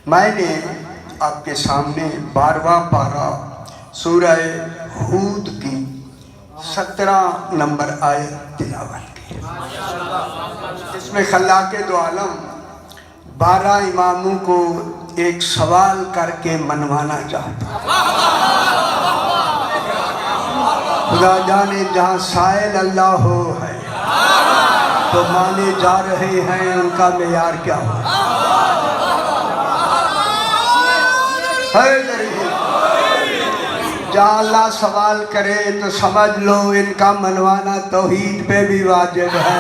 میں نے آپ کے سامنے 12واں پارہ سورہ ہود کی 17 نمبر آیت تلاوت کی۔ اس میں خلاق دو عالم 12 اماموں کو ایک سوال کر کے منوانا چاہتا خدا جانے جہاں سائل اللہ ہو ہے تو مانے جا رہے ہیں ان کا معیار کیا ہو جہاں اللہ سوال کرے تو سمجھ لو ان کا منوانا توحید پہ بھی واجب ہے۔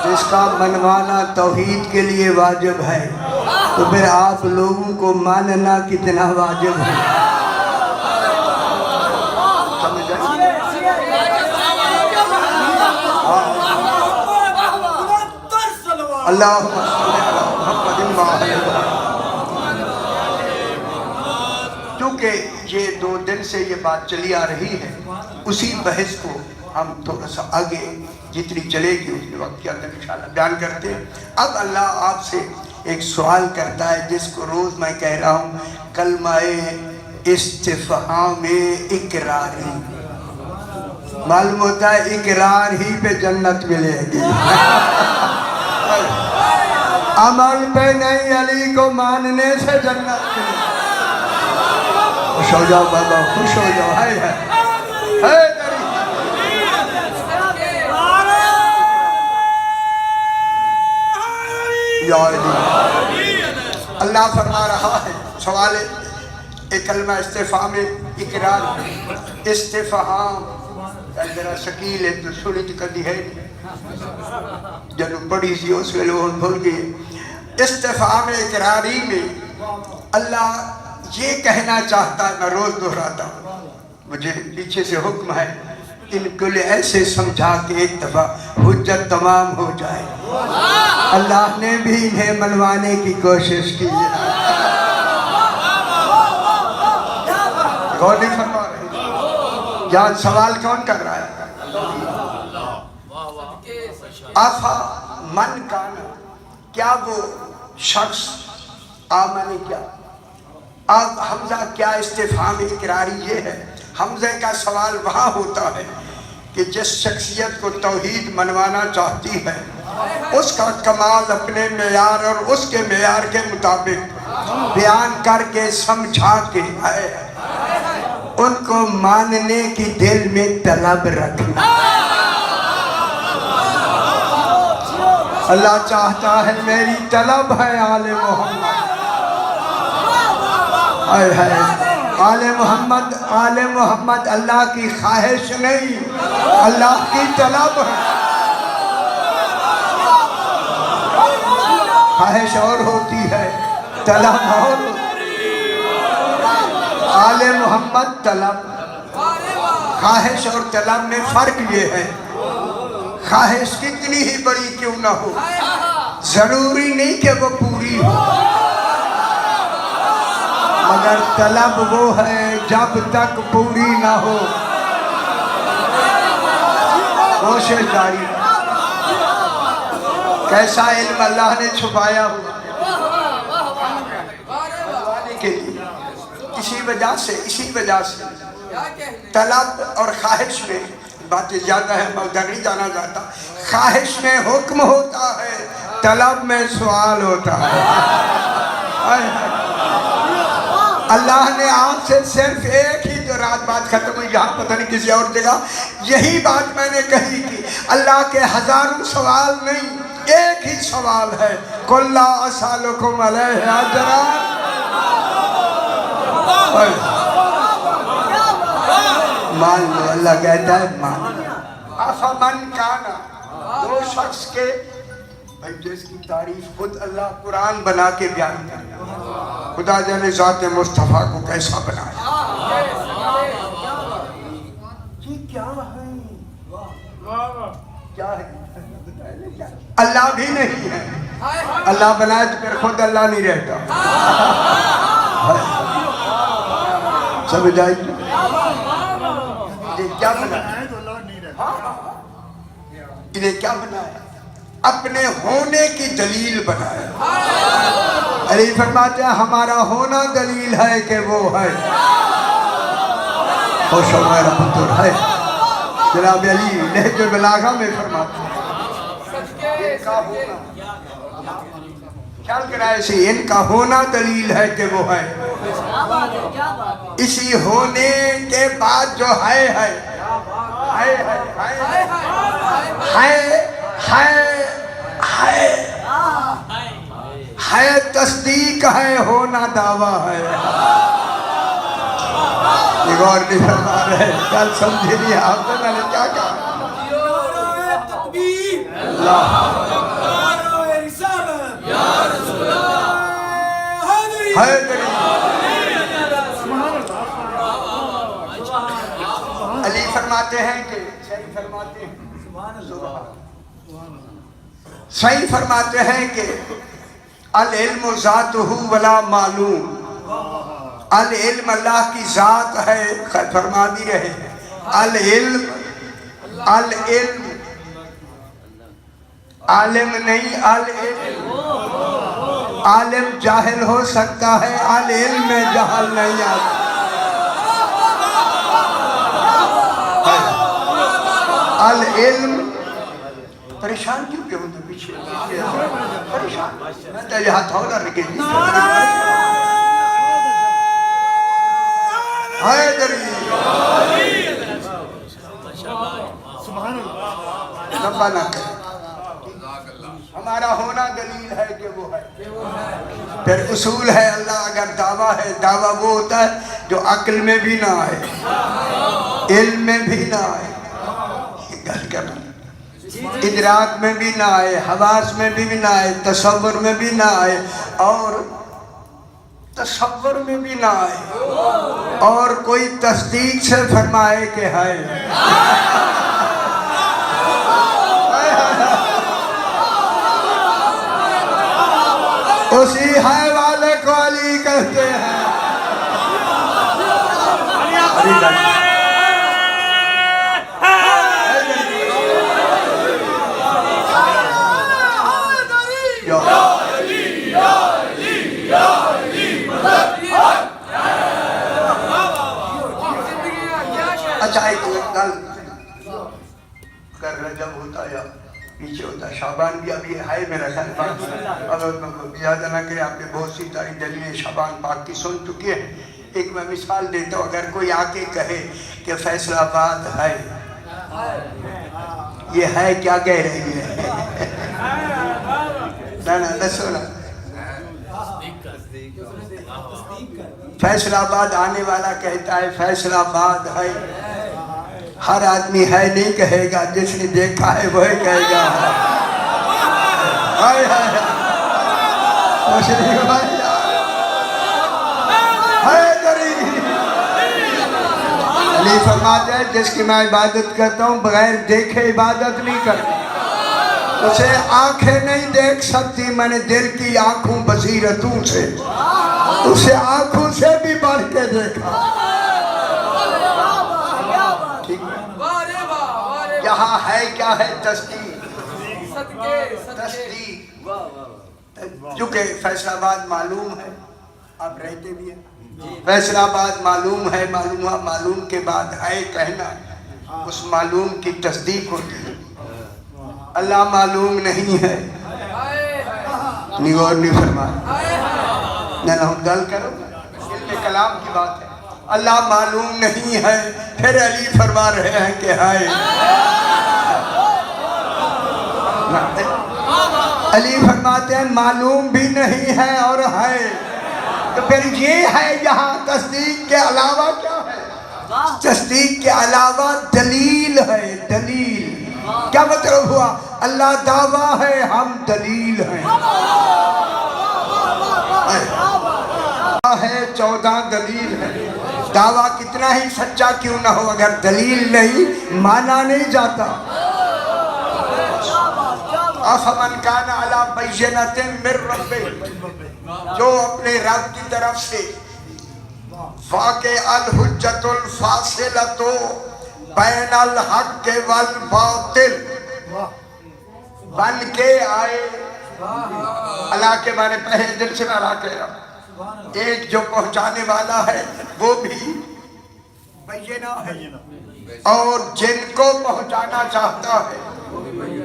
جس کا منوانا توحید کے لیے واجب ہے تو پھر آپ لوگوں کو ماننا کتنا واجب ہے۔ اللہم صلی علی محمد وعلی چونکہ یہ 2 دن سے یہ بات چلی آ رہی ہے، اسی بحث کو ہم تھوڑا سا آگے جتنی چلے گی اتنے وقت کے اندر انشاءاللہ بیان کرتے ہیں۔ اب اللہ آپ سے ایک سوال کرتا ہے جس کو روز میں کہہ رہا ہوں، کلمہ استفہام اقراری۔ معلوم ہوتا ہے اقرار ہی پہ جنت ملے گی، عمل پہ نہیں، علی کو ماننے سے جنت ملے گی۔ خوش ہو جاؤ بابا، خوش ہو جاؤ۔ اللہ فرما رہا ہے، سوال ایک کلمہ استفہام اقرار، استفہام ذرا شکیل ہے تو سنت کدی ہے جنہوں پڑھی سی اس میں لوگوں بھول گئے۔ استفہام اقراری میں اللہ یہ کہنا چاہتا، میں روز دہراتا ہوں، مجھے پیچھے سے حکم ہے ان کو ایسے سمجھا کہ ایک دفعہ حجت تمام ہو جائے۔ اللہ نے بھی انہیں منوانے کی کوشش کی ہے۔ غور نہیں فرما رہے، یہاں سوال کون کر رہا ہے؟ آفا من کانا، کیا وہ شخص آمن کیا؟ اب حمزہ کیا استفہام اقراری یہ ہے، حمزہ کا سوال وہاں ہوتا ہے کہ جس شخصیت کو توحید منوانا چاہتی ہے اس کا کمال اپنے معیار اور اس کے معیار کے مطابق بیان کر کے سمجھا کے ہے، ان کو ماننے کی دل میں طلب رکھنا۔ اللہ چاہتا ہے میری طلب ہے آل محمد، آل محمد اللہ کی خواہش نہیں، اللہ کی طلب ہے۔ خواہش اور ہوتی ہے، طلب اور ہوتی ہے۔ آل محمد طلب، خواہش اور طلب میں فرق یہ ہے، خواہش کتنی ہی بڑی کیوں نہ ہو ضروری نہیں کہ وہ پوری ہو، مگر طلب وہ ہے جب تک پوری نہ ہو کوشش جاری۔ کیسا علم اللہ نے چھپایا ہوا کے لیے، اسی وجہ سے طلب اور خواہش میں باتیں زیادہ ہے، میں ادھر نہیں جانا چاہتا۔ خواہش میں حکم ہوتا ہے، طلب میں سوال ہوتا ہے۔ اللہ نے آپ سے صرف ایک ہی جو رات بات ختم ہوئی، یہاں پتہ نہیں کسی اور جگہ یہی بات میں نے کہی کہ اللہ کے ہزاروں سوال نہیں، ایک ہی سوال ہے، قُلْ لَا أَسْأَلُكُمْ عَلَيْهِ أَجْرًا۔ مان لو، اللہ کہتا ہے مان۔ افمن کانا، وہ شخص کے جس کی تعریف خود اللہ قرآن بنا کے بیان کرنا، خدا جانے ذات مصطفیٰ کو کیسا بنایا۔ یہ کیا ہے؟ کیا ہے؟ اللہ بھی نہیں ہے، اللہ بنائے تو پھر خود اللہ نہیں رہتا۔ سمجھ آئی؟ یہ کیا بنا؟ انہیں کیا بنایا؟ اپنے ہونے کی دلیل بنایا۔ علی فرماتے ہیں ہمارا ہونا دلیل ہے کہ وہ ہے۔ خوش ہو میرا پتر ہے۔ جناب علی لہج بلاغہ میں فرماتے ہیں ان کا ہونا، خیال کرائے سے ان کا ہونا دلیل ہے کہ وہ ہے۔ اسی ہونے کے بعد جو ہے تصدیق ہے، ہونا دعویٰ ہے۔ یہ غور نہیں فرما رہے، کل سمجھے نہیں آپ نے، میں نے کیا کہا؟ علی فرماتے ہیں کہ صحیح فرماتے ہیں کہ العلم ذاتہ ولا معلوم، العلم اللہ کی ذات ہے، فرما بھی رہے العلم عالم نہیں، عالم جاہل ہو سکتا ہے، العلم میں جہل نہیں آتا۔ العلم پریشان کیوں کہ ہوتے پیچھے پریشان، میں تو یہ ہاتھ ہونا رکھے جی حیدری لمبا نہ کرے، ہمارا ہونا دلیل ہے کہ وہ ہے۔ پھر اصول ہے اللہ اگر دعویٰ ہے، دعویٰ وہ ہوتا ہے جو عقل میں بھی نہ آئے، علم میں بھی نہ آئے، گل کرنا ادراک میں بھی نہ آئے، حواس میں بھی نہ آئے، تصور میں بھی نہ آئے، اور تصور میں بھی نہ آئے، اور کوئی تصدیق سے فرمائے کہ ہے۔ اسی ہے والے کو علی کہتے ہیں۔ اچھا ایک گل اگر رجب ہوتا یا پیچھے ہوتا، شعبان بھی ابھی ہے میرا خیال، اب یاد نہ کہ آپ نے بہت سی ساری دلیلیں شعبان پاک کی سن چکی ہیں۔ ایک میں مثال دیتا ہوں، اگر کوئی آ کے کہے کہ فیصل آباد ہے، یہ ہے کیا کہہ رہی ہے؟ نہ سونا، فیصل آباد آنے والا کہتا ہے فیصل آباد ہے، ہر آدمی ہے نہیں کہے گا، جس نے دیکھا ہے وہی کہے گا علی فرماتے ہیں جس کی میں عبادت کرتا ہوں بغیر دیکھے عبادت نہیں کرتا، اسے آنکھیں نہیں دیکھ سکتی، میں نے دل کی آنکھوں بصیرتوں سے اسے آنکھوں سے بھی بڑھ کے دیکھا۔ یہاں ہے کیا ہے؟ تصدیق۔ چونکہ فیصل آباد معلوم ہے، آپ رہتے بھی ہیں، فیصل آباد معلوم ہے، معلوم کے بعد ہے کہنا، اس معلوم کی تصدیق ہوتی ہے۔ اللہ معلوم نہیں ہے، غور نہیں فرمایا، نہ گل کرو، علم کلام کی بات ہے، اللہ معلوم نہیں ہے، پھر علی فرما رہے ہیں کہ ہے۔ علی فرماتے ہیں معلوم بھی نہیں ہے اور ہے، تو پھر یہ ہے یہاں تصدیق کے علاوہ کیا ہے؟ تصدیق کے علاوہ دلیل ہے، دلیل کیا مطلب ہوا؟ اللہ دعویٰ ہے، ہم دلیل ہیں، ہے 14 دلیل ہے، دعویٰ کتنا ہی سچا کیوں نہ ہو اگر دلیل نہیں مانا نہیں جاتا۔ افمن کان علی بینۃ من ربہ، جو اپنے رب کی طرف سے واقع الحجۃ الفاصلۃ بین الحق والباطل، بن کے آئے. اللہ کے بارے پہلے دل سے بڑا کہہ رہا ہوں. ایک جو پہنچانے والا ہے وہ بھی بینہ ہے، اور جن کو پہنچانا چاہتا ہے،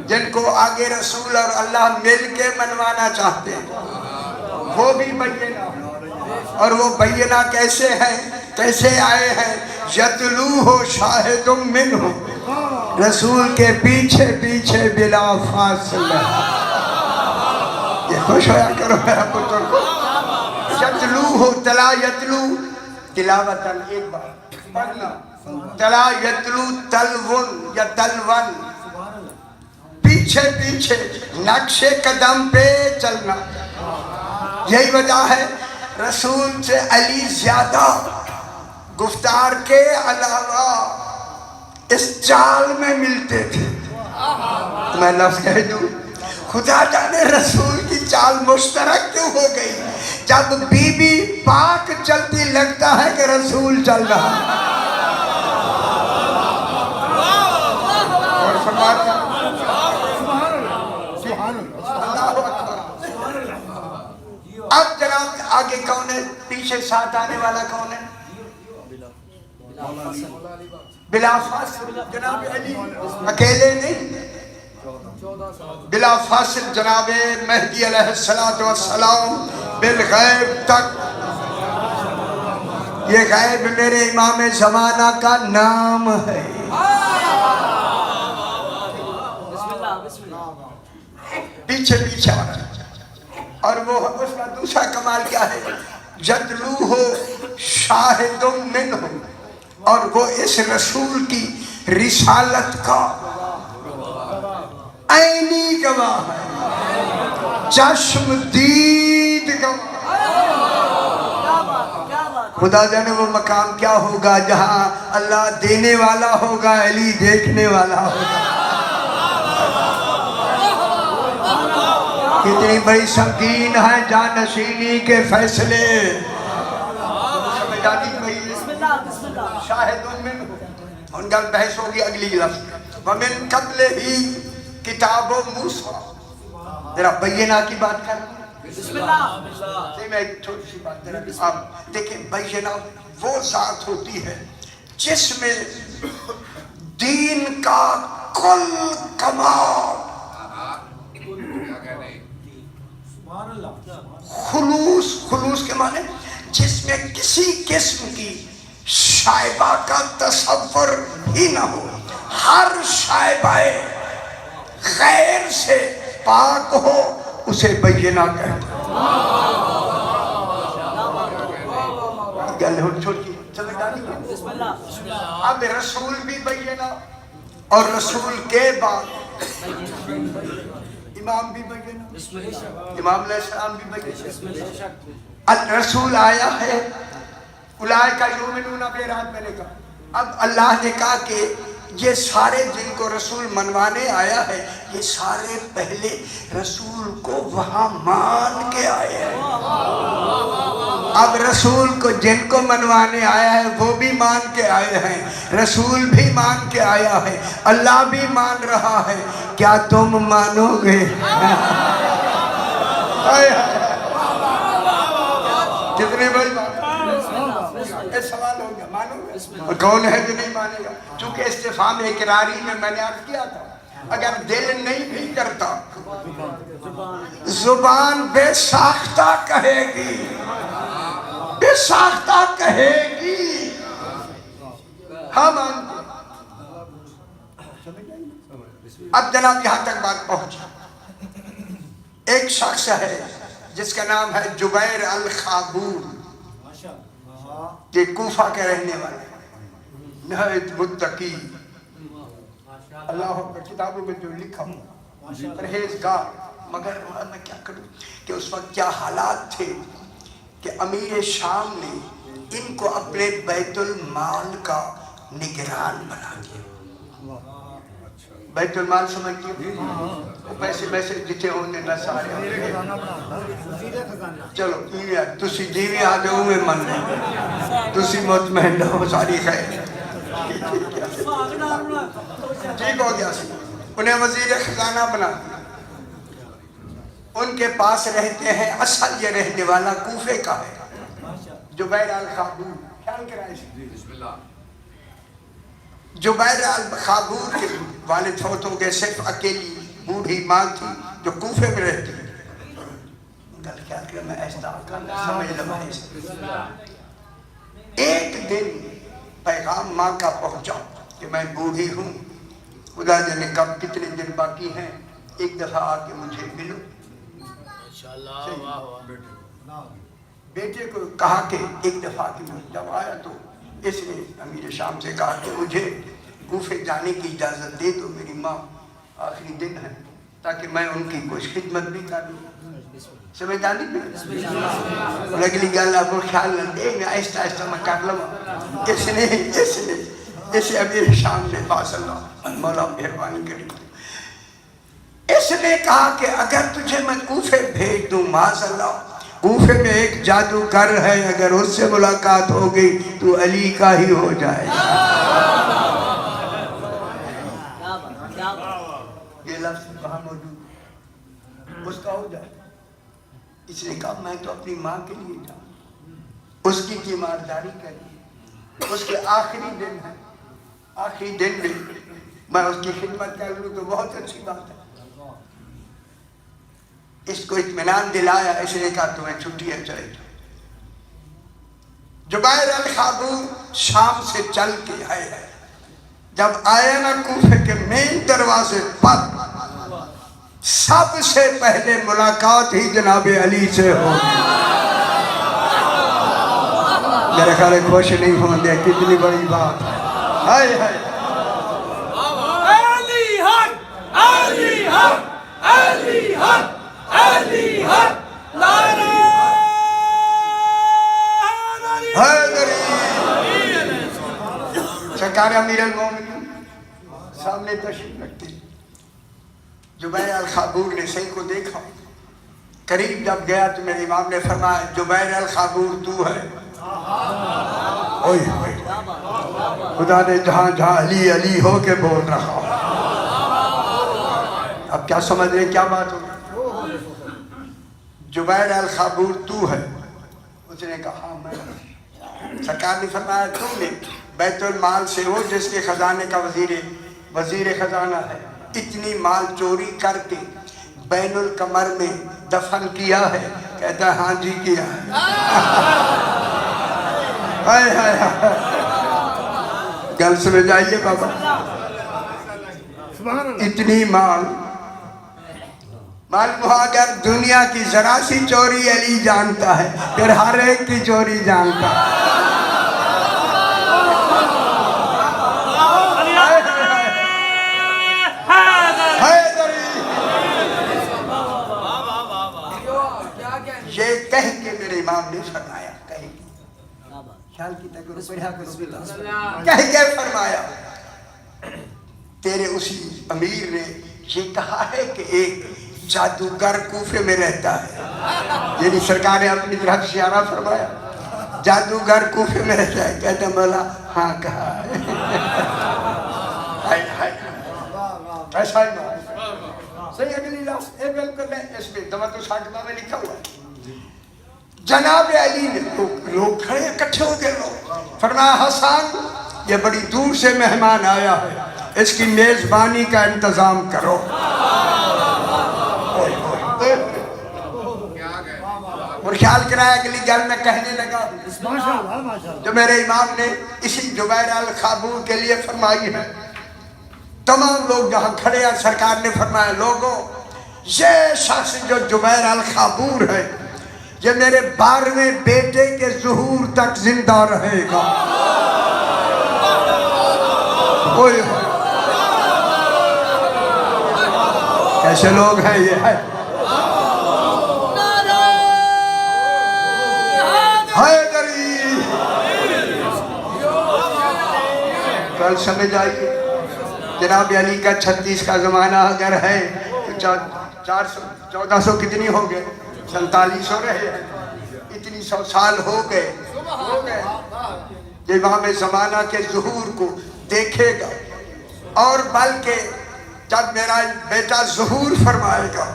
جن کو آگے رسول اور اللہ مل کے منوانا چاہتے ہیں، وہ بھی بینہ. اور وہ بینہ کیسے ہے، کیسے آئے ہیں؟ یتلوہ شاہد منہ، رسول کے پیچھے پیچھے بلا فاصلہ. یہ خوش ہویا کرو میرا پتر کو. یتلوہ، تلا یتلو تلاوتاً، ایک بار پڑھنا. تلا یتلو تلون یا تلون، پیچھے پیچھے نقش قدم پہ چلنا. یہی وجہ ہے رسول سے علی زیادہ گفتار کے علاوہ اس چال میں ملتے تھے. میں لفظ کہہ دوں، خدا جانے رسول کی چال مشترک کیوں ہو گئی. جب بی بی پاک چلتی لگتا ہے کہ رسول چل رہا ہے. اور فرماتا اب جناب آگے کون ہے، پیچھے ساتھ آنے والا کون ہے؟ بلا فاصل جناب علی، اکیلے نہیں، بلا فاصل جناب مہدی علیہ السلام بالغیب تک. یہ غیب میرے امام زمانہ کا نام ہے. پیچھے پیچھے آ رہا ہے. اور وہ اس کا دوسرا کمال کیا ہے؟ یتلوہ شاہد منہ، اور وہ اس رسول کی رسالت کا عینی گواہ ہے، چشم دید گواہ. خدا جانے وہ مقام کیا ہوگا جہاں اللہ دینے والا ہوگا، علی دیکھنے والا ہوگا. کتنی بڑی سنگین ہے جانشینی کے فیصلے. شاہد منہ، ان کا بحث ہوگی اگلی لفظ. ومن قبل ہی کتاب موسیٰ. ذرا بینہ کی بات کریں. میں ایک چھوٹی سی بات کریں. آپ دیکھیں، بینہ وہ ذات ہوتی ہے جس میں دین کا کل کمال، خلوص کے معنی جس میں کسی قسم کی شائبہ کا تصور ہی نہ ہو، ہر شائبہ غیر سے پاک ہو، اسے بینہ کہتے ہیں. اب رسول بھی بینہ، اور رسول کے بعد امام بھی بینہ، امام علیہ السلام بھی بینہ. الرسول آیا ہے، اولئک یؤمنون بِرَبِّهِمْ، میں نے کہا. اب اللہ نے کہا کہ یہ سارے جن کو رسول منوانے آیا ہے، یہ سارے پہلے رسول کو وہاں مان کے آئے ہیں. اب رسول کو جن کو منوانے آیا ہے وہ بھی مان کے آئے ہیں، رسول بھی مان کے آیا ہے، اللہ بھی مان رہا ہے. کیا تم مانو گے؟ کتنے بڑی بات ہے. سوال ہو گیا، مانو گے؟ کون ہے جو نہیں مانے گا؟ چونکہ استفہام اقراری میں نے عرض کیا تھا، اگر دل نہیں بھی کرتا زبان بے ساختہ کہے گی، بے ساختہ کہے گی ہم. اب جناب یہاں تک بات پہنچا. ایک شخص ہے جس کا نام ہے جبیر الخابور، یہ کوفہ کے رہنے والے، نہایت متقی، اللہ کی کتابوں میں جو لکھا ہوں پرہیزگار. مگر میں کیا کروں کہ اس وقت کیا حالات تھے کہ امیر شام نے ان کو اپنے بیت المال کا نگران بنا دیا. بیت المال سمجھتے ہو؟ پیسے ویسے جتنے ہونے نہ سارے. چلو تسی جیوی آ جاؤ میں من نہیں، تسی مطمئن ہو، ساری خیر. ٹھیک ہو گیا سی. انہیں وزیر خزانہ بنا دیا. ان کے پاس رہتے ہیں. اصل یہ رہنے والا کوفے کا ہے, جبیر الخابور. خیال کرائے جبیر الخابور کے والد فوت ہو گئے, صرف اکیلی بوڑھی ماں تھی جو کوفے میں رہتی. گل کیا کہ میں ایسا سمجھ لما ایسا. ایک دن پیغام ماں کا پہنچا کہ میں بوڑھی ہوں, خدا جانے کب کتنے دن باقی ہیں, ایک دفعہ آ کے مجھے ملو. بیٹے کو کہا کہ ایک دفعہ آ کے ملو. جب آیا تو اس نے امیر شام سے کہا کہ مجھے کوفے جانے کی اجازت دے دو, میری ماں آخری دن ہے, تاکہ میں ان کی کچھ خدمت بھی کر لوں. سمجھداری میں اگلی گل آپ کو خیال نہ دے, میں آہستہ آہستہ میں کر لوں. اس امیر شام نے باز اللہ مولا مہربانی کری, اس نے کہا کہ اگر تجھے میں کوفے بھیج دوں, معاذ اللہ کوفے میں ایک جادوگر ہے, اگر اس سے ملاقات ہوگی تو علی کا ہی ہو جائے گا. یہ لفظ وہاں موجود, اس کا ہو جائے. اس نے کہا میں تو اپنی ماں کے لیے جاؤں, اس کی تیمارداری کری, اس کے آخری دن ہے, آخری دن میں میں اس کی خدمت کر لوں تو بہت اچھی بات ہے. اس کو اطمینان دلایا. اس نے کہا تمہیں چھٹی ہے, چلے جاؤ. جبیر الخابور شام سے چل کے آئے. جب آئے نا کوفے کے مین دروازے پر, سب سے پہلے ملاقات ہی جناب علی سے ہو. میرے خیال ہے خوش نہیں ہوں گے, کتنی بڑی بات ہے. ہائے ہائے علی حق, علی حق, علی حق, علی حق, نعرہ حیدری. سرکار امیر المومنین سامنے تشریف رکھتے. جبیر الخابور نے صحیح کو دیکھا, قریب جب گیا تو میرے امام نے فرمایا جبیر الخابور تو ہے. خدا نے جہاں جہاں علی علی ہو کے بول رہا. اب کیا سمجھ رہے کیا بات ہو؟ جبیر الخابور تو ہے. اس نے کہا ہاں میں. سرکار نے فرمایا تم نے بیت المال سے, وہ جس کے خزانے کا وزیر خزانہ ہے, اتنی مال چوری کر کے بین القمر میں دفن کیا ہے؟ کہتا ہے ہاں جی کیا ہے. گل سمجھ آئیے بابا, اتنی مال معلوم اگر دنیا کی ذرا سی چوری علی جانتا ہے, پھر ہر ایک کی چوری جانتا ہے. یہ کہہ کے میرے امام نے فرمایا, خیال کی کہہ کے فرمایا تیرے اسی امیر نے یہ کہا ہے کہ ایک جادوگر کوفے میں رہتا ہے. یعنی سرکار نے اپنی طرف اشارہ فرمایا جادوگر کوفے میں رہتا ہے. کہتا مولا ہاں کہا ہے. ایسا ہی صحیح. اگلی لفظ اے بالکل ہے, اس میں دمت ساکتہ میں لکھا ہوا ہے. جناب علی نے لوگ کھڑے اکٹھے ہو گئے. لوگ فرمایا حسن یہ بڑی دور سے مہمان آیا ہے, اس کی میزبانی کا انتظام کرو. اور خیال کرایا اگلی گل میں کہنے لگا جو میرے امام نے اسی جبیر الخابور کے لیے فرمائی ہے. تمام لوگ جہاں کھڑے ہیں سرکار نے فرمایا لوگوں یہ شخص جو جبیر الخابور ہے یہ میرے 12ویں بیٹے کے ظہور تک زندہ رہے گا. کیسے لوگ ہیں یہ ہے. حیدری کل سمجھ آئیے جناب علی کا 36 کا زمانہ اگر ہے تو 1400 کتنی ہو گئے, 4700 رہے ہیں. اتنی 100 سال ہو گئے. امام زمانہ کے ظہور کو دیکھے گا, اور بلکہ جب میرا بیٹا ظہور فرمائے گا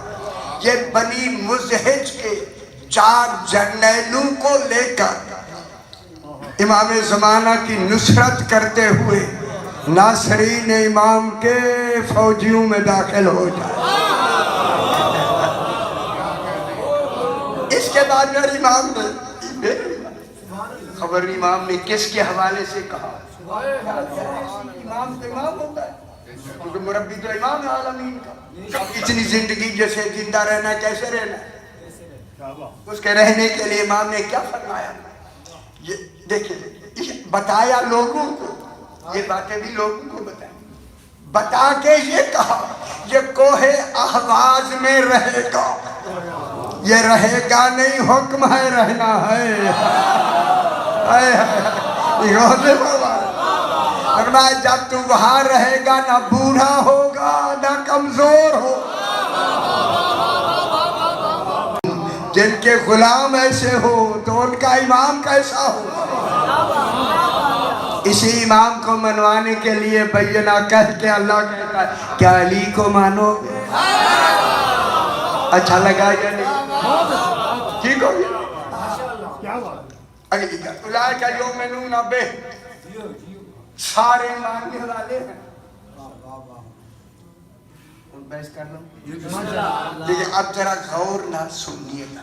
یہ بنی مزہج کے 4 جرنیلوں کو لے کر امام زمانہ کی نصرت کرتے ہوئے ناصرین امام کے فوجیوں میں داخل ہو جائے۔ اس کے بعد میرے امام نے خبر امام نے کس کے حوالے سے کہا؟ امام تو امام ہوتا ہے، کیونکہ مربی تو امام ہے عالمین کا۔ اب اتنی زندگی جیسے زندہ رہنا کیسے رہنا ہے؟ اس کے رہنے کے لیے امام نے کیا فرمایا؟ یہ دیکھیں، بتایا لوگوں کو، یہ باتیں بھی لوگوں کو بتائیں، بتا کے یہ کہا یہ کوہ احواز میں رہے گا، یہ رہے گا نہیں، حکم ہے رہنا ہے۔ فرمایا جب تو وہاں رہے گا نہ بوڑھا ہوگا نہ کمزور ہو۔ جن کے غلام ایسے ہو تو ان کا امام کیسا ہو؟ اسی امام کو منوانے کے لیے بینہ کہہ کے اللہ کہتا ہے کیا علی کو مانو گے؟ اچھا لگا یا نہیں؟ ٹھیک ہو گیا؟ اگلی کا اولئک یؤمنون بہ، سارے ماننے والے ہیں۔ بحث کر لوں لیکن اب ذرا غور نہ سنیے گا۔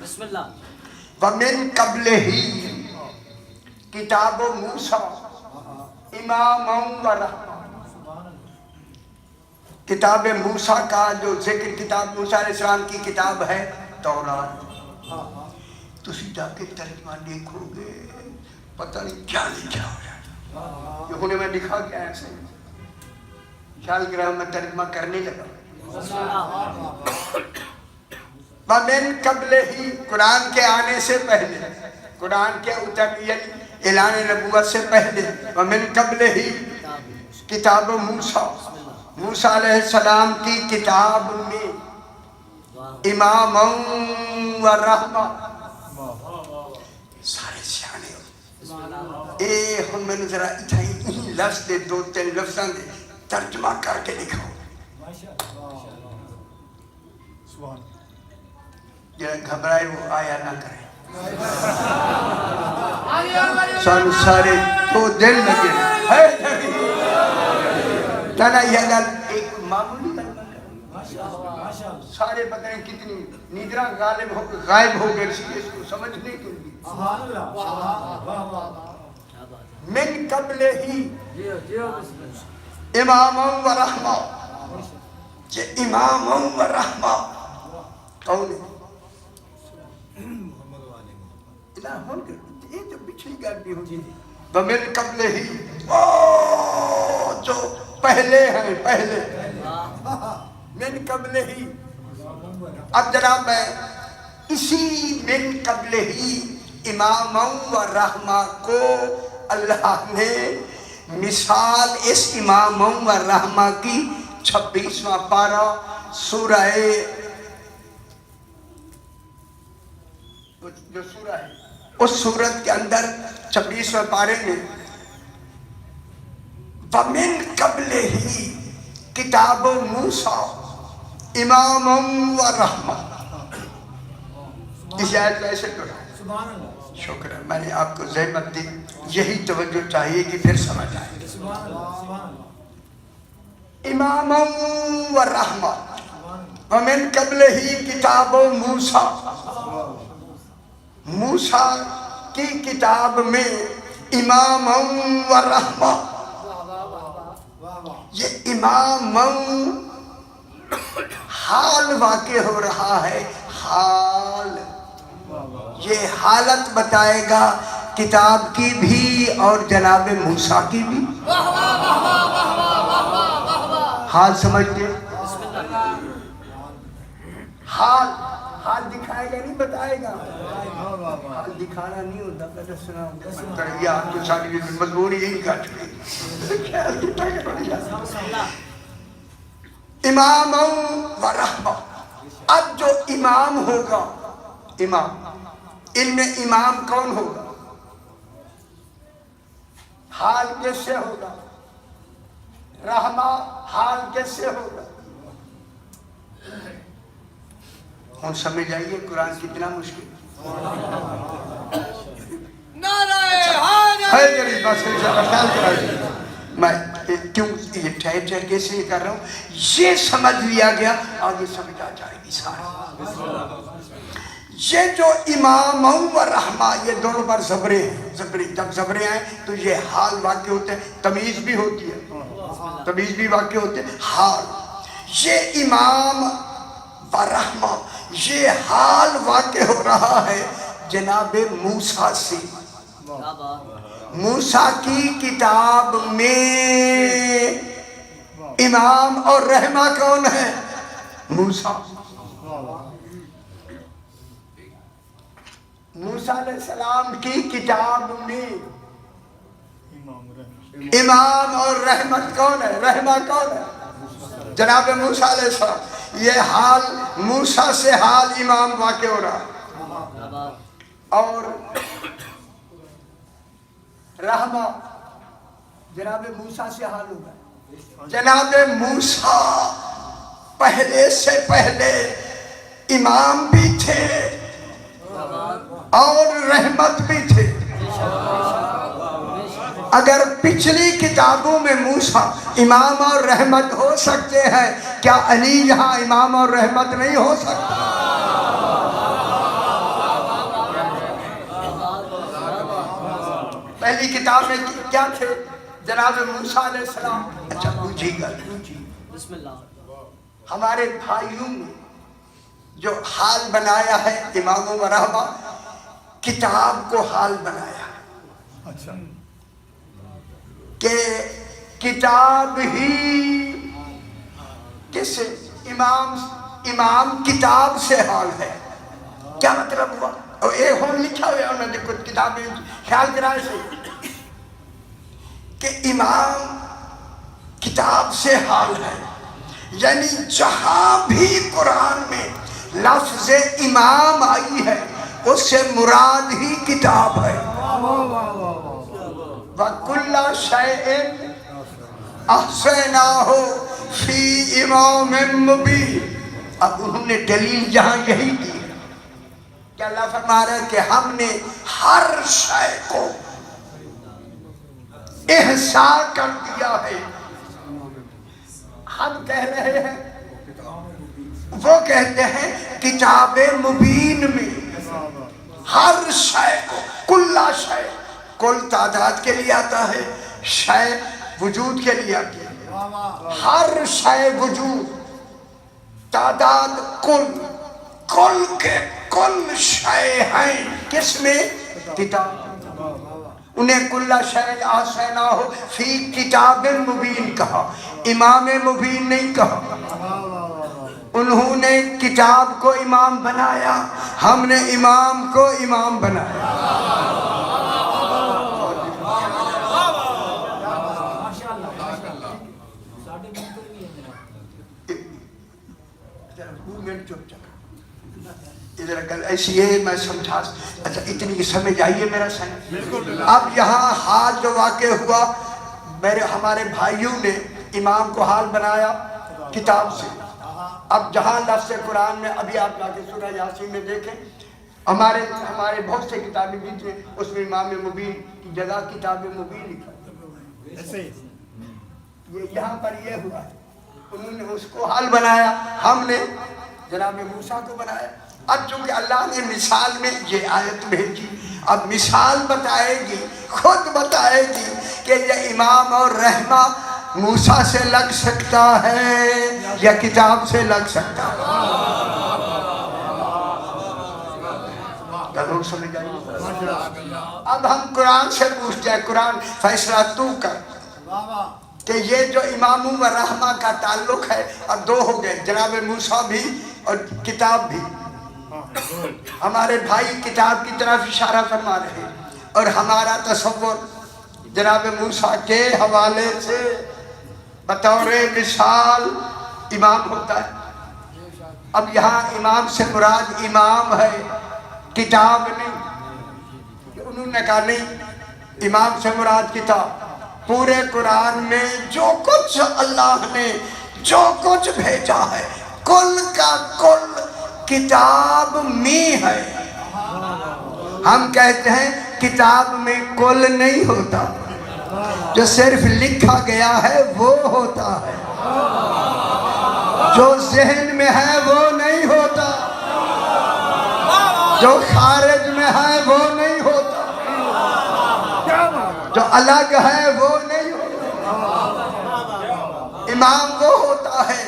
وَمِن قَبْلِهِ کتاب موسیٰ اماما و رحمہ، کتاب موسیٰ کا جو ذکر کتاب موسیٰ علیہ السلام کی کتاب ہے تورات، تو جا کے ترجمہ دیکھو گے پتہ نہیں کیا لکھا ہوا ہے۔ یہ میں لکھا کیا ہے ایسے خیال گرہ میں ترجمہ کرنے لگا۔ وَمِن قَبْلِهِ قرآن کے آنے سے پہلے، قرآن کے اعلان نبوت سے پہلے، وَمِن قَبْلِهِ کتاب موسیٰ، موسیٰ علیہ السلام کی کتاب میں اماما و رحمہ، سارے سیانے ہو۔ ہم میں نے ذرا اتنی لفظ دے 2-3 لفظاں دے ترجمہ کر کے لکھو۔ یہ گھبرائے وہ آیا نہ کرے۔ سن سارے 2 دن لگے تانا یہ گل ایک معمولی سارے بتائیں کتنی نیدرہ غائب ہو گئے، اس کو سمجھنے کے لیے۔ من قبلہ اماما و رحمہ، یہ اماما و رحمہ کون ہے؟ یہ تو پچھلی گل بھی ہوتی ہے۔ وَمِن قَبْلِهِ جو پہلے ہیں، پہلے من قبلہ۔ اب جناب میں اسی من قبلہ اماما و رحمہ کو اللہ نے مثال اس اماما و رحمہ کی 26واں پارہ سورہ جو سورہ ہے اس سورت کے اندر 26ویں پارے میں وَمِن قَبْلِهِ کتاب موسیٰ اماما و رحمہ، اس آیت کو ایسے کرو۔ شکر ہے، میں نے آپ کو زحمت دی، یہی توجہ چاہیے کہ پھر سمجھ آئے۔ اماما و رحمہ، وَمِن قَبْلِهِ کتاب موسیٰ، موسیٰ کی کتاب میں اماما و رحمہ۔ یہ اماما حال واقع ہو رہا ہے، حال، یہ حالت بتائے گا کتاب کی بھی اور جناب موسیٰ کی بھی۔ حال سمجھتے؟ حال دکھائے گا نہیں بتائے گا، حال دکھانا نہیں ہوتا، پہلے سنا ہوتا ہے یہ آپ کو ساری مضمون یہی کہا چکے۔ اماما و رحمہ، اب جو امام ہوگا، امام، ان میں امام کون ہوگا؟ حال کس سے ہوگا؟ رحمہ حال کس سے ہوگا؟ ہوں سمجھ آئیے قرآن کتنا مشکل میں کیوں یہ ٹھہر ٹھہر کے سے کر رہا ہوں، یہ سمجھ لیا گیا آگے سمجھ آ جائے گی سارا۔ یہ جو امام و رحمہ یہ دونوں پر زبریں ہیں، جب زبریں آئیں تو یہ حال واقع ہوتے ہیں، تمیز بھی ہوتی ہے، تمیز بھی واقع ہوتے ہیں، حال۔ یہ امام و رحمہ یہ حال واقع ہو رہا ہے جناب موسیٰ سے۔ موسیٰ کی کتاب میں امام اور رحمہ کون ہے؟ موسیٰ۔ موسیٰ علیہ السلام کی کتاب میں امام اور رحمت کون ہے؟ رحمہ کون ہے؟ جناب موسیٰ علیہ السلام۔ یہ حال موسیٰ سے حال امام واقع ہو رہا، اور رحمہ جناب موسیٰ سے حال ہوگا۔ جناب موسیٰ پہلے سے پہلے امام بھی تھے اور رحمت بھی تھے۔ اگر پچھلی کتابوں میں موسیٰ امام اور رحمت ہو سکتے ہیں، کیا علی یہاں امام اور رحمت نہیں ہو سکتا؟ پہلی کتاب میں کیا تھے جناب موسیٰ علیہ السلام؟ اچھا پوچھی گا، بسم اللہ۔ ہمارے بھائیوں نے جو حال بنایا ہے اماموں و رحمہ، کتاب کو حال بنایا اچھا کہ کتاب ہی کس امام کتاب سے حال ہے۔ کیا مطلب ہوا؟ اور ایک ہون لکھا ہویا انہوں نے کچھ کتابیں خیال کرائے سے کہ امام کتاب سے حال ہے، یعنی جہاں بھی قرآن میں لفظ امام آئی ہے اس سے مراد ہی کتاب ہے۔ وَكُلَّ شَيْءٍ أَحْصَيْنَاهُ فِي إِمَامٍ مُبِينٍ۔ اب انہوں نے دلیل یہاں یہی دی کہ اللہ فرما رہا ہے کہ ہم نے ہر شے کو احصاء کر دیا ہے۔ ہم کہہ رہے ہیں، وہ کہتے ہیں کتاب مبین میں ہر شے کو، کلا شے، کل تعداد کے لیے آتا ہے، شے وجود کے لیے آتی ہے۔ ہر شے وجود، تعداد کل، کل کے کل شے ہیں کس میں؟ کتاب۔ انہیں کلا شے احصیناہ فی کتاب مبین کہا، امام مبین نہیں کہا۔ انہوں نے کتاب کو امام بنایا، ہم نے امام کو امام بنایا۔ ایسی ہے میں سمجھا، اچھا اتنی سمجھ آئیے میرا سن۔ اب یہاں حال جو واقع ہوا، ہمارے بھائیوں نے امام کو حال بنایا کتاب سے۔ اب جہاں لفظ قرآن میں ابھی آپ جا کے سورہ یاسین میں دیکھیں، ہمارے بہت سے کتابیں بھی تھے، اس میں امام مبین کی جگہ کتاب مبین لکھا۔ یہاں پر یہ ہوا ہے، انہوں نے اس کو حال بنایا، ہم نے جناب موسیٰ کو بنایا۔ اب چونکہ اللہ نے مثال میں یہ آیت بھیجی، اب مثال بتائے گی، خود بتائے گی کہ یہ امام اور رحمہ موسیٰ سے لگ سکتا ہے یا کتاب سے لگ سکتا ہے۔ لوگ سمجھ آئیے۔ اب ہم قرآن سے پوچھتے ہیں، قرآن فیصلہ تو کر کہ یہ جو امام و رحمہ کا تعلق ہے، اب دو ہو گئے، جناب موسیٰ بھی اور کتاب بھی۔ ہمارے بھائی کتاب کی طرف اشارہ فرما رہے ہیں، اور ہمارا تصور جناب موسیٰ کے حوالے سے بطور مثال امام ہوتا ہے۔ اب یہاں امام سے مراد امام ہے، کتاب نہیں۔ انہوں نے کہا نہیں، امام سے مراد کتاب۔ پورے قرآن میں جو کچھ اللہ نے جو کچھ بھیجا ہے، کل کا کل کتاب میں ہے. ہم کہتے ہیں کتاب میں کل نہیں ہوتا، جو صرف لکھا گیا ہے وہ ہوتا ہے، جو ذہن میں ہے وہ نہیں ہوتا، جو خارج میں ہے وہ نہیں ہوتا، جو الگ ہے وہ نہیں ہوتا. امام وہ ہوتا ہے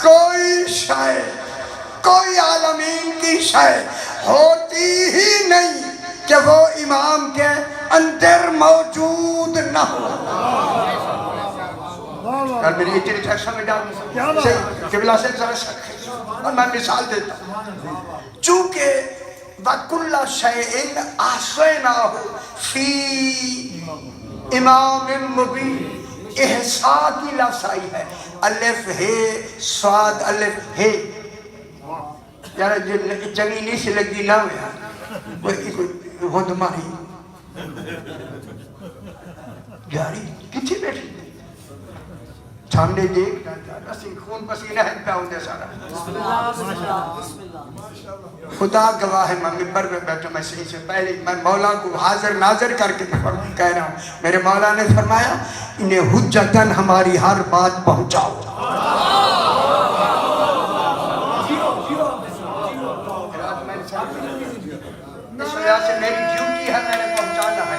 کوئی شے، کوئی عالمین کی شے ہوتی ہی نہیں کہ وہ امام کے اندر موجود نہ ہو. اور میری اتنی ٹھیک سمجھ آؤں قبلہ سے ذرا شک، اور میں مثال دیتا ہوں. چونکہ وَكُلَّ شَيْءٍ أَحْصَيْنَاهُ فِي امام مبین. احصاء کی لفظ آئی ہے، الف ہے صاد الف ہے. یار چنگی نہیں سے لگی نہ وہ تمہاری یاری کتھی بیٹھی سامنے دیکھ خون پسینہ ہے پہ ہوندے سارا. خدا گواہ ہے، میں ممبر میں بیٹھا، میں صحیح سے پہلے میں مولا کو حاضر ناظر کر کے کہہ رہا ہوں. میرے مولا نے فرمایا انہیں حجتاً ہماری ہر بات پہنچاؤ. اس وجہ سے میری ڈیوٹی ہے، میں نے پہنچانا ہے.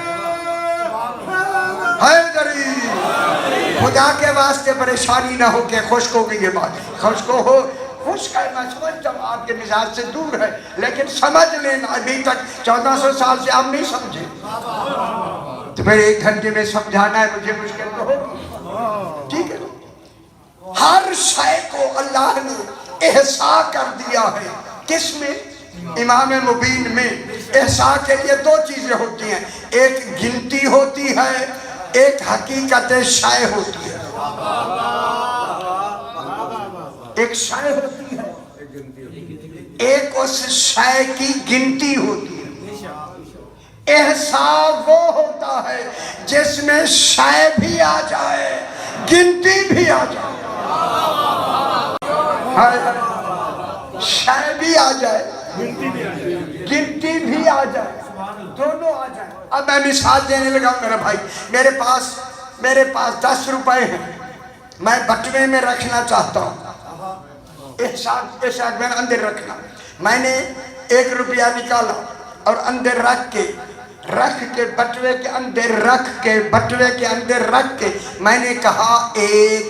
خدا کے واسطے پریشانی نہ ہو کہ خشک ہو گئی یہ بات. خشک ہو، خشک ہے میں سمجھتا ہوں آپ کے مزاج سے دور ہے، لیکن سمجھ لینا ابھی تک 1400 سال سے ہم نہیں سمجھے، تو پھر 1 گھنٹے میں سمجھانا ہے مجھے مشکل تو ہوگی. ٹھیک ہے، ہر شے کو اللہ نے احصاء کر دیا ہے. کس میں؟ امام مبین میں. احصاء کے لیے 2 چیزیں ہوتی ہیں، ایک گنتی ہوتی ہے، ایک حقیقت شے ہوتی ہے. ایک شے ہوتی ہے، ایک اس شے کی گنتی ہوتی ہے. احصاء وہ ہوتا ہے جس میں شے بھی آ جائے، گنتی بھی آ جائے. شے بھی آ جائے، گنتی بھی آ جائے، دونوں آ جائیں. اب میں مثال دینے لگا میرا بھائی، میرے پاس 10 روپے ہیں، میں بٹوے میں رکھنا چاہتا ہوں. احساس میں اندر رکھنا. میں نے 1 روپیہ نکالا اور اندر رکھ کے بٹوے کے اندر رکھ کے میں نے کہا 1.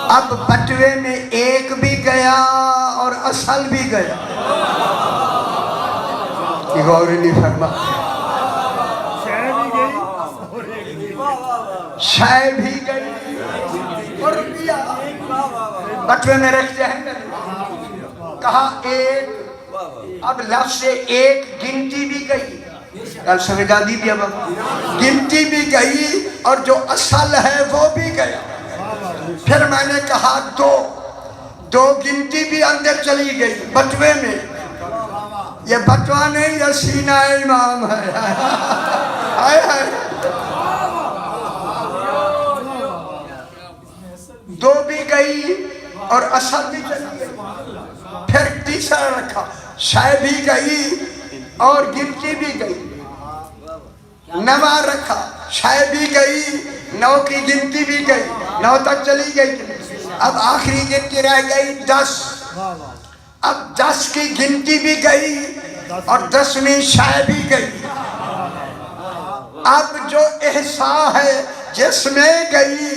اب بٹوے میں 1 بھی گیا اور اصل بھی گیا. غور نہیں فرما، شے بھی گئی اور روپیہ بٹوے میں رکھتے ہیں. کہا 1. اب لفظ سے 1 گنتی بھی گئی، کل سمجھا دی بھی، اب گنتی بھی گئی اور جو اصل ہے وہ بھی گیا. پھر میں نے کہا 2 گنتی بھی اندر چلی گئی بٹوے میں. یہ بٹوا نہیں، یہ سینہ امام ہے. آئے آئے 2 بھی گئی اور اصل بھی چلی گئی. پھر تیسرا رکھا، شے بھی گئی اور گنتی بھی گئی. 9 رکھا، شے بھی گئی، 9 کی گنتی بھی گئی، 9 تک چلی گئی. اب آخری گنتی رہ گئی 10. اب 10 کی گنتی بھی گئی اور 10ویں شے بھی گئی. اب جو احصاء ہے جس میں گئی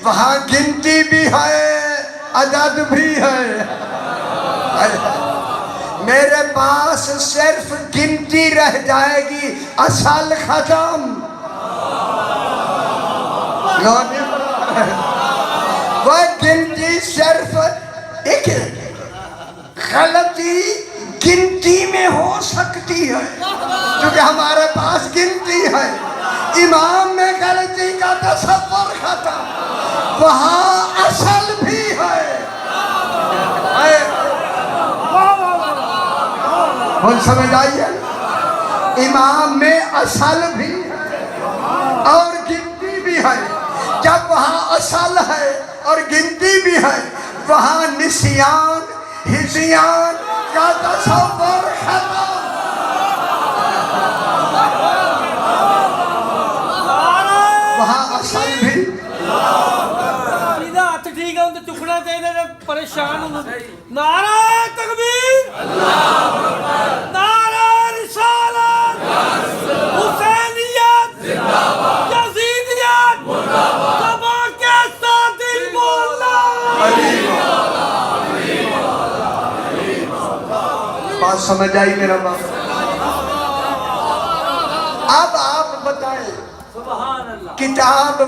وہاں گنتی بھی ہے، عدد بھی ہے. میرے پاس صرف گنتی رہ جائے گی، اصل ختم. وہ گنتی صرف ایک غلطی گنتی میں ہو سکتی ہے کیونکہ ہمارے پاس گنتی ہے. امام میں غلطی کا تصور ختم، وہاں اصل بھی ہے. کون سمجھ آئیے؟ امام میں اصل بھی ہے اور گنتی بھی ہے. جب وہاں اصل ہے اور گنتی بھی ہے وہاں نسیان ہزیان کا تصور ختم. وہاں اصل بھی ہاتھ ٹھیک ہے ان چکنا چاہیے پریشان نعرہ تکبیر نعرہ رسالت حسینیت یزیدیت زبان کے ساتھ دل بولنا. بات سمجھ آئی میرا باپ؟ اب آپ بتائیں کتاب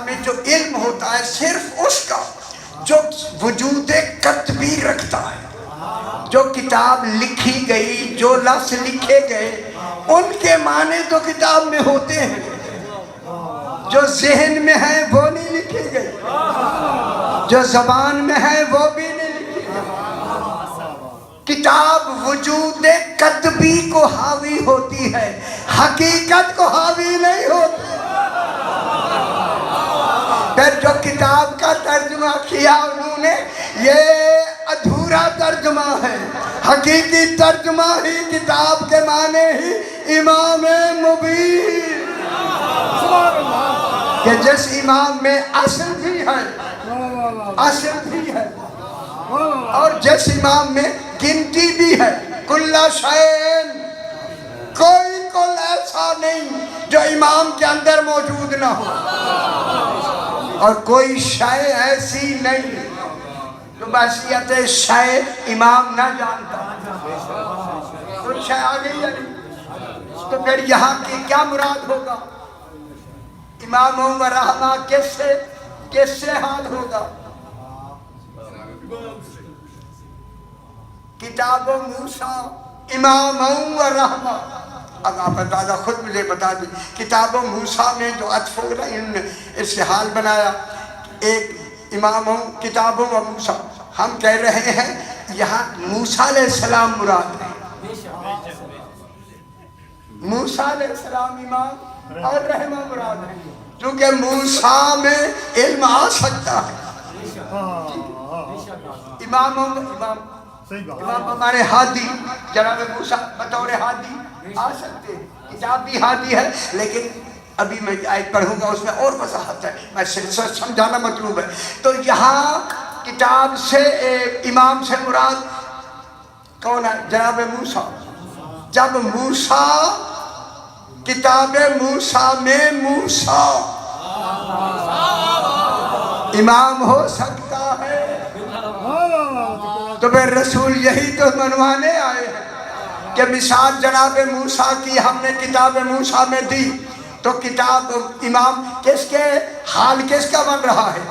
میں جو علم ہوتا ہے صرف اس کا جو وجود کتبی رکھتا ہے، جو کتاب لکھی گئی، جو لفظ لکھے گئے ان کے معنی تو کتاب میں ہوتے ہیں، جو ذہن میں ہے وہ نہیں لکھے گئے، جو زبان میں ہے وہ بھی نہیں لکھے گئے. کتاب وجود کتبی کو حاوی ہوتی ہے، حقیقت کو حاوی نہیں ہوتی. پھر جو کتاب کا ترجمہ کیا انہوں نے یہ ادھورا ترجمہ ہے. حقیقی ترجمہ ہی کتاب کے معنی ہی امام مبین کہ جس امام میں اصل بھی ہے اور جس امام میں گنتی بھی ہے. کل شین، کوئی کل ایسا نہیں جو امام کے اندر موجود نہ ہو، اور کوئی شے ایسی نہیں جو بحثیت شے امام نہ جانتا. کوئی شے آ گئی ہے تو پھر یہاں کی کیا مراد ہوگا؟ امام و رحمہ کس سے حال ہوگا؟ کتاب موسیٰ امام و رحمہ. اب آپ اندازہ خود مجھے بتا دیں، کتاب موسیٰ میں جو عطف ہو رہا ہے انہوں نے اس سے حال بنایا ایک امام کتاب و موسیٰ. ہم کہہ رہے ہیں یہاں موسیٰ علیہ السلام مراد ہے. موسیٰ علیہ السلام امام اور رحمہ مراد ہے، کیونکہ موسیٰ میں علم آ سکتا ہے. امام ہمارے ہادی جناب موسیٰ بطور ہادی آ سکتے ہیں، کتاب بھی ہادی ہے. لیکن ابھی میں آیت پڑھوں گا اس میں اور وضاحت ہے، میں سمجھانا مطلوب ہے. تو یہاں کتاب سے امام سے مراد کون ہے؟ جناب موسیٰ. جب موسیٰ کتاب موسیٰ میں موسیٰ امام ہو سکتا ہے تو پھر رسول یہی تو منوانے آئے ہیں کہ مثال جناب موسیٰ کی ہم نے کتاب موسیٰ میں دی تو کتاب امام کس کے حال کس کا بن رہا ہے؟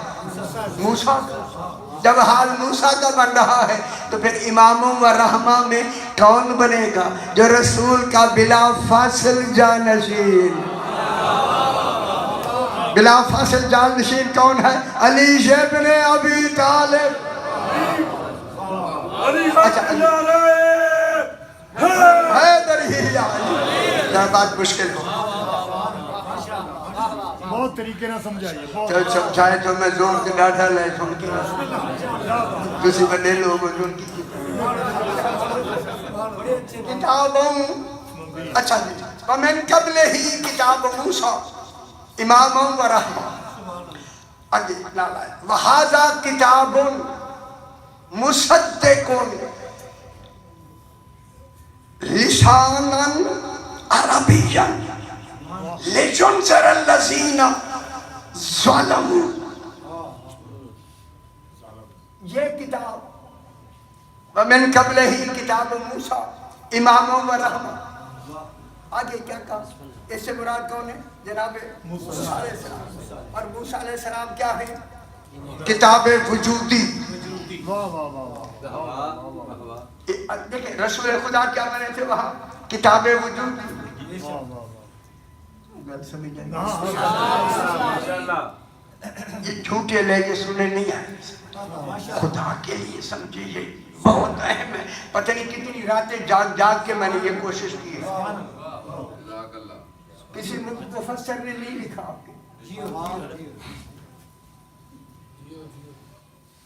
موسیٰ کا. جب حال موسیٰ کا بن رہا ہے تو پھر اماموں و رحمہ میں کون بنے گا؟ جو رسول کا بلا فاصل جانشین. بلا فاصل جانشین کون ہے؟ علی ابن ابی طالب. بات مشکل ہو بہت طریقے نہ سمجھائیے. سمجھائے تو میں زور کے ڈاٹا لے سن کے کسی بندے لوگوں جو ان کی کتابوں. اچھا جی ومن قبل ہی کتاب موسیٰ امام و رحمہ. آگے وہذا کتاب مصدق لسانا عربیا لِيُنذِرَ الَّذِينَ ظَلَمُوا. یہ کتاب وَمِن قَبْلِهِ کتاب موسیٰ امام و رحمہ. آگے کیا کہا؟ اس سے مراد کون ہے؟ جناب موسیٰ علیہ السلام. اور موسیٰ علیہ السلام کیا ہے؟ کتاب وجودی. دیکھیں رسول خدا کیا بنے تھے وہاں؟ کتاب وجودی. یہ جھوٹے لہجے سننے نہیں آئے، خدا کے لیے سمجھے یہ بہت اہم ہے. پتہ نہیں کتنی راتیں جاگ کے میں نے یہ کوشش کی ہے. کسی مفسر نے نہیں لکھا آپ کے.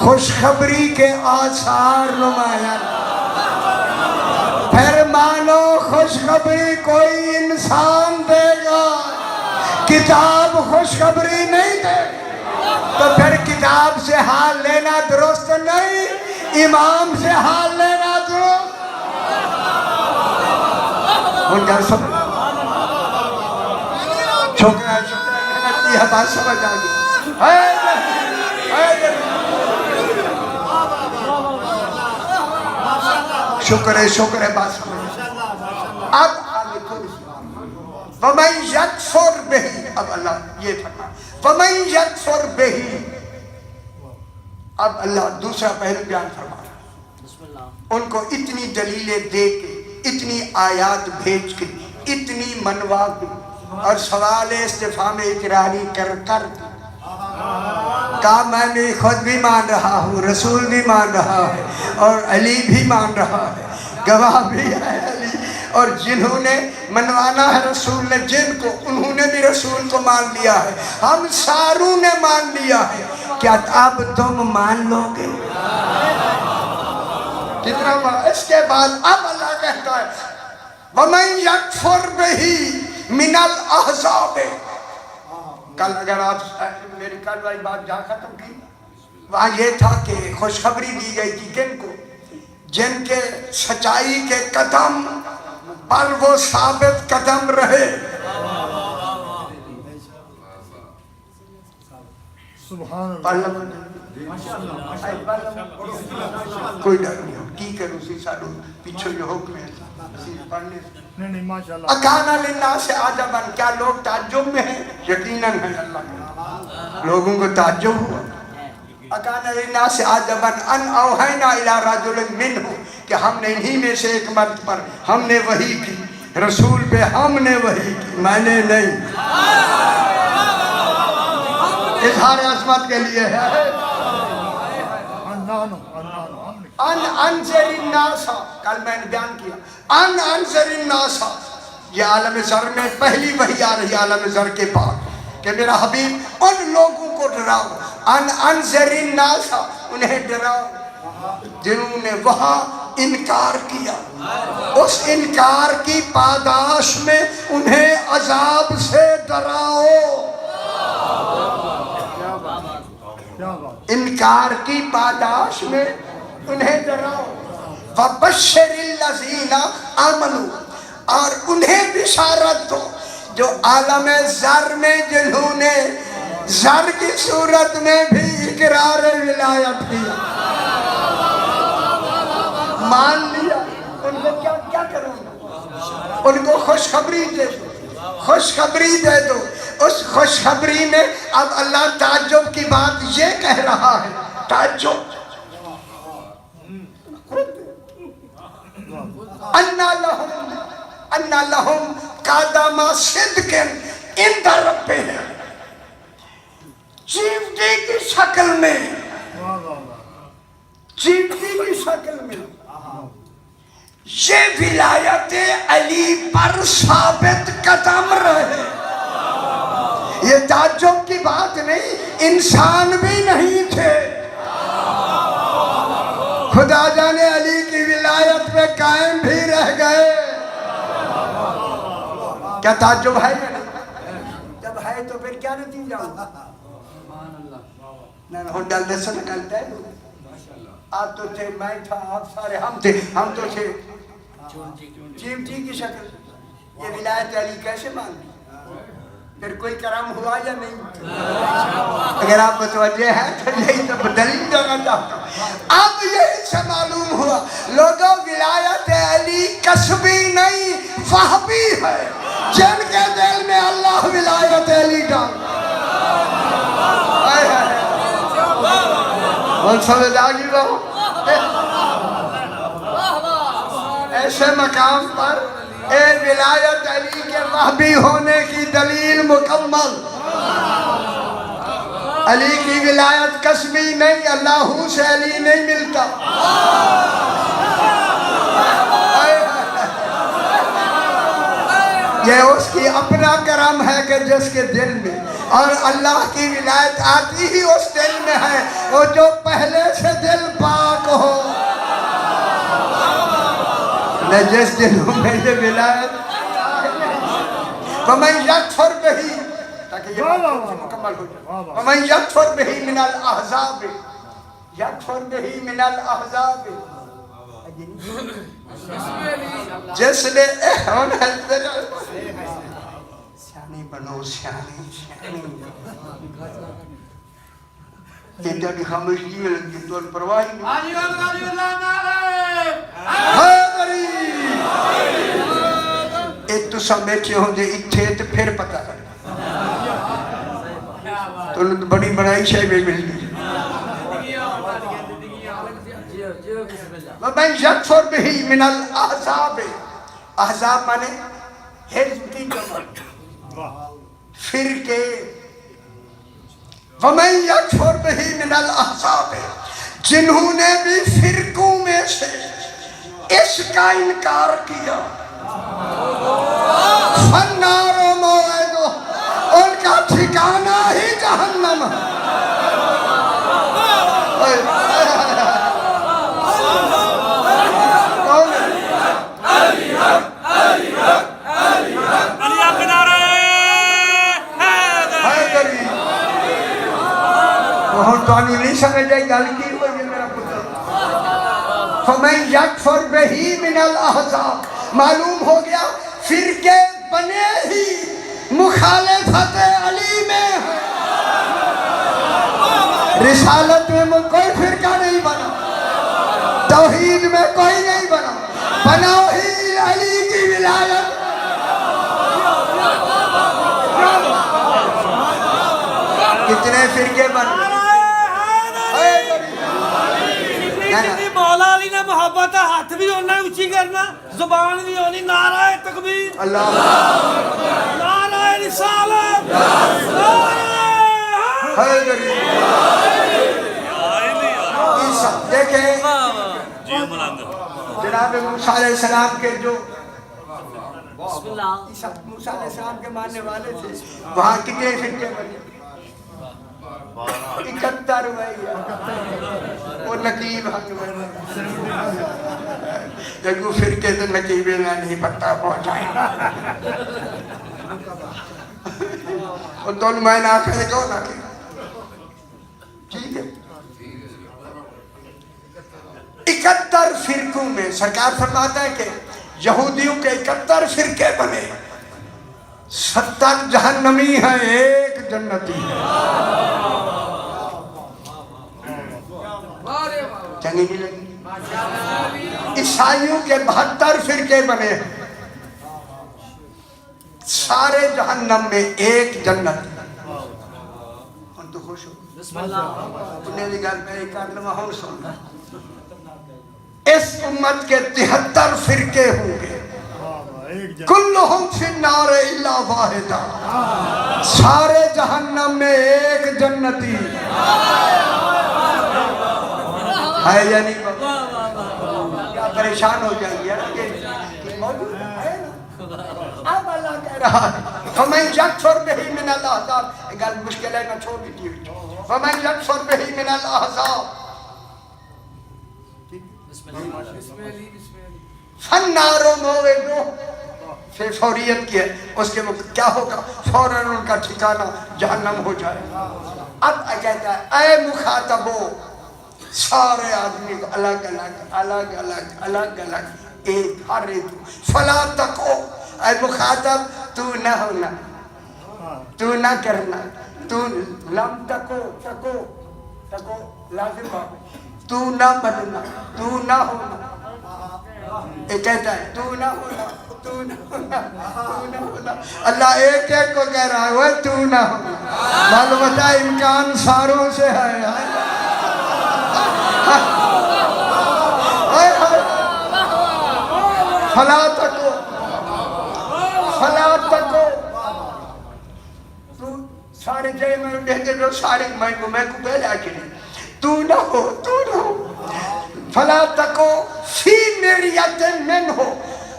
خوشخبری کے آثار نمایاں، پھر مانو خوشخبری کوئی انسان دے گا، کتاب خوشخبری نہیں دے گا، تو پھر کتاب سے حال لینا درست نہیں، امام سے حال لینا درست۔ ان کا سب شکر ہے محنت کی ہے، بات سمجھ آگئی۔ شکر ہے بات سمجھ۔ اب آگے کوئی وَمَنْ يَكْفُرْ بِهِ، اب اللہ یہ فرما وَمَنْ يَكْفُرْ بِهِ، اب اللہ دوسرا پہلو بیان فرما رہا، ان کو اتنی دلیلیں دے کے، اتنی آیات بھیج کے، اتنی منوا کے، اور سوال استفہام اقراری کر کر کہا میں نے خود بھی مان رہا ہوں، رسول بھی مان رہا ہے، اور علی بھی مان رہا ہے، گواہ بھی ہے علی، اور جنہوں نے منوانا ہے رسول نے جن کو، انہوں نے بھی رسول کو مان لیا ہے، ہم ساروں نے مان لیا ہے، کیا اب تم مان لو گے؟ کتنا بار اس کے بعد اب اللہ کہتا ہے وَمَنْ يَكْفُرْ بِهِ مِنَ الْأَحْزَابِ۔ کل اگر آپ میری کل والی بات جہاں ختم کی، وہاں یہ تھا کہ خوشخبری دی گئی تھی کن کو؟ جن کے سچائی کے قدم پر وہ ثابت قدم رہے۔ سبحان کوئی ڈر نہیں ہو کی کرو سی سارو پیچھو یہ حکم ہے پڑھنے نہیں ماشاءاللہ۔ اکانا للناس عجباً، کیا لوگ تعجب میں ہیں؟ یقیناً ہے، اللہ لوگوں کو تعجب ہوا۔ اکانا للناس عجباً ان اوحینا الی رجل منہم، کہ ہم نے انہی میں سے ایک مرد پر ہم نے وحی کی، رسول پہ ہم نے وحی کی، میں نے نہیں۔ اظہار عظمت کے لیے ہے ان انذر الناس، کل میں نے بیان کیا ان انذر الناس، یہ عالم ذر میں پہلی وحی آ رہی عالم ذر کے بعد کہ میرا حبیب ان لوگوں کو ڈراؤ، ان انذر الناس، انہیں ڈراؤ جنہوں نے وہاں انکار کیا، اس انکار کی پاداش میں انہیں عذاب سے ڈراؤ، انکار کی پاداش میں انہیں ڈراؤ۔ وَبَشِّرِ الَّذِينَ آمَنُوا، اور انہیں بشارت دو جو عالم ذر میں جنہوں نے ذر کی صورت میں بھی اقرار ولایت کیا، مان لیا، ان کو کیا کروں گا؟ ان کو خوشخبری دے دو، خوشخبری دے دو۔ اس خوشخبری میں اب اللہ تعجب کی بات یہ کہہ رہا ہے، تعجب اَنَّ لَهُمْ قَدَمَ صِدْقٍ عِنْدَ رَبِّهِمْ، چیمٹی کی شکل میں، چیمٹی کی شکل میں یہ ولایت علی پر ثابت قدم رہے۔ یہ تعجب کی بات نہیں، انسان بھی نہیں تھے، خدا جانے علی کی ولایت پہ قائم بھی رہ گئے۔ کیا تعجب ہے یا نہیں؟ جب ہے تو پھر کیا نتیجہ ہوگا؟ نہ ہوں ڈلنے سے نکلتا ہے، آپ تو تھے، میں تھا، آپ سارے ہم تھے، ہم تو تھے چیمٹی کی شکل، یہ ولایت علی کیسے مان لی؟ پھر کوئی کرم ہوا یا نہیں؟ اگر آپ متوجہ ہیں تو یہی تو دلیل دینا چاہتا ہوں۔ اب یہی سے معلوم ہوا لوگوں ولایت علی کسبی نہیں فہمی ہے، جن کے دل میں اللہ ولایت علی ڈال سمجھ آگی رہو۔ ایسے مقام پر اے ولایت علی کے وہبی ہونے کی دلیل مکمل، علی کی ولایت کسبی نہیں، اللہ سے علی نہیں ملتا۔ یہ اس کی اپنا کرم ہے کہ جس کے دل میں، اور اللہ کی ولایت آتی ہی اس دل میں ہے وہ جو پہلے سے دل پاک ہو نجس دلوں میں یہ ولایت وَمَنْ يَكْفُرْ بِهِ تاکہ یہ بات مکمل ہو جائے وَمَنْ يَكْفُرْ بِهِ مِنَ الْأَحْزَابِ يَكْفُرْ بِهِ مِنَ الْأَحْزَابِ جس نے سیانی بنو سیانی یہ تاکہ خاموشی میں لگی تو پرواہی نہیں ایک تو سب بیٹھے ہوں جے اتھے تو پھر پتہ کریں تو بڑی بڑائی شاہ میں مل گئی وَمَنْ يَكْفُرْ بِهِ مِنَ الْأَحْزَابِ احزاب مانے حزب کی جمع فرقے وَمَنْ يَكْفُرْ بِهِ مِنَ الْأَحْزَابِ جنہوں نے بھی فرقوں میں سے اس کا انکار کیا فَالنَّارُ مَوْعِدُهُ ان کا ٹھکانہ ہی جہنم ہے توانو نہیں سمجھ جائے گل کی ہوئی میرا پتر فَمَنْ يَكْفُرْ بِهِ مِنَ الْأَحْزَابِ معلوم ہو گیا فرقے بنے ہی مخالفت علی میں ہے رسالت میں کوئی فرقہ نہیں بنا توحید میں کوئی نہیں بنا بنا ہی علی کی ولایت کتنے فرقے بنے مولا علی نے محبت ہاتھ بھی ہونا اچھی کرنا زبان بھی ہونی نعرہ تکبیر اللہ نعرہ رسالت دیکھیں جناب موسیٰ علیہ السلام کے جو موسیٰ علیہ السلام کے ماننے والے تھے وہاں کتنے فرقے بنے 71 ہوئے وہ نقیب حق ہوئے جب وہ فرقے تو نقیبیں نہیں پتہ پہنچائیں اور دونوں مہینہ آخر کون آکے ٹھیک ہے 71 فرقوں میں سرکار فرماتا ہے کہ یہودیوں کے 71 فرقے بنے 70 جہنمی ہیں ایک جنتی ہے چنگی نہیں لگی عیسائیوں کے 72 فرقے بنے ہیں سارے جہنم میں ایک جنت ہم تو خوش ہو انہیں لگا میرے کارنامہ ہم سن اس امت کے 73 فرقے ہوں گے کلہم فی النار الا واحدہ سارے جہنم میں ایک جنتی ہے یا نہیں کیا پریشان ہو جائیں گے کہ موجود ہے نا اب اللہ کہہ رہا ہے فَمَنْ يَكْفُرْ بِهِ مِنَ الْأَحْزَابِ ایک گل مشکل ہے میں چھوڑ دیتی ہوں فَمَنْ يَكْفُرْ بِهِ مِنَ الْأَحْزَابِ فَالنَّارُ مَوْعِدُهُ پھر فوریت کی ہے اس کے وقت کیا ہوگا فوراً ان کا ٹھکانہ جہنم ہو جائے اب کہتا ہے اے مخاطبو سارے آدمی کو الگ الگ الگ الگ الگ الگ ایک ہر ایک فلا تکو اے مخاطب تو نہ ہونا تو نہ کرنا تو لم تکو تکو تکو لازم ہے تو نہ بننا تو نہ ہونا یہ کہتا ہے تو نہ ہونا تو نہ ہونا تو نہ ہونا اللہ ایک ایک کو کہہ رہا ہے وہ تو نہ ہونا معلوم ہے امکان ساروں سے ہے فلا تکو فلا تکو تو سارے جائے میں کہتے جو سارے میں کو پہلے کے لئے تو نہ ہو فلا تکو فی مریت من ہو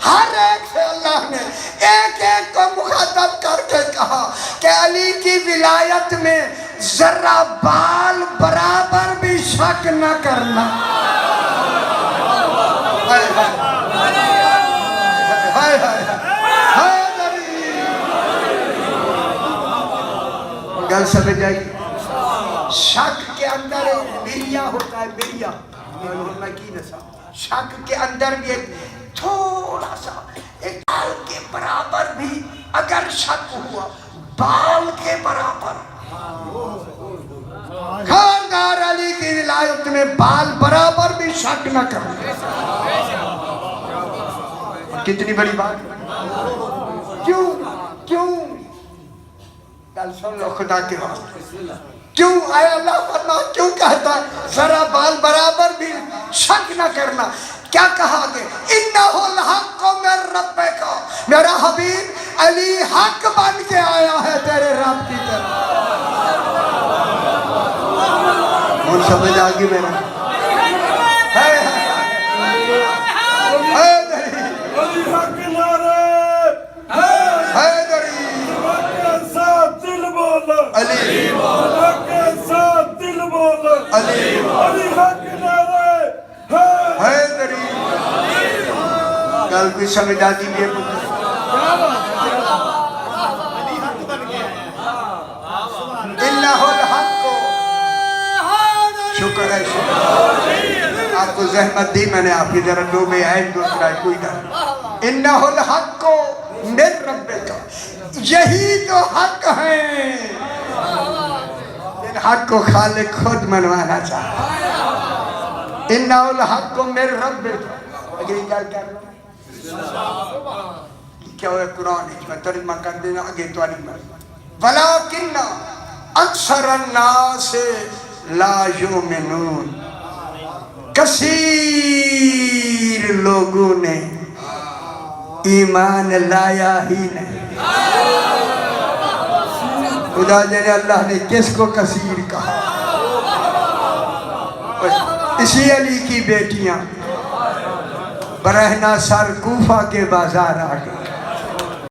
ہر ایک سے اللہ نے ایک ایک کو مخاطب کر کے کہا کہ علی کی ولایت میں ذرا بال برابر بھی شک نہ کرنا. ہائے ہائے ہائے ہائے ہائے نبی. گل سمجھ آئی. شک کے اندر بریا ہوتا ہے, بریا. شک کے اندر بھی ایک تھوڑا سا ایک بال کے برابر بھی اگر شک ہوا, بال کے برابر. خاندار علی کی ولایت میں بال برابر بھی شک نہ کرنا. کتنی بڑی بات. کیوں کیوں گل سن لو خدا کے واسطے. کیوں اے اللہ فرما کیوں کہتا ہے ذرا بال برابر بھی شک نہ کرنا. کیا کہا کہ انہو الحق من ربک, میرا حبیب علی حق بن کے آیا ہے تیرے رب کی طرف. اور سمجھ آگی میرا ہے علی حق نعرہ حیدری. حق کے ساتھ دل بولا, علی حق کے ساتھ دل بولا, علی علی حق نعرہ حیدری. گل کوئی سمجھ آتی بھی ہے پتر. انہو الحق کو شکر ہے شکر. آپ کو زحمت دی میں نے, آپ کی ذرا دو میں آئے دوسرا ہے کوئی ڈر. انہو الحق کو من ربک, یہی تو حق ہے. ان حق کو خالق خود منوانا چاہتا. انہو الحق کو من ربک. اگر یہ کیا کر رہا کیا ہوئے قرآن ہے میں ترجمہ کر دینا آگے تو علی میں. ولیکن اکثر الناس لا یؤمنون, کثیر لوگوں نے ایمان لایا ہی نہیں. خدا جانے اللہ نے کس کو کثیر کہا. اسی علی کی بیٹیاں برہنہ سر کوفہ کے بازار آ گئی.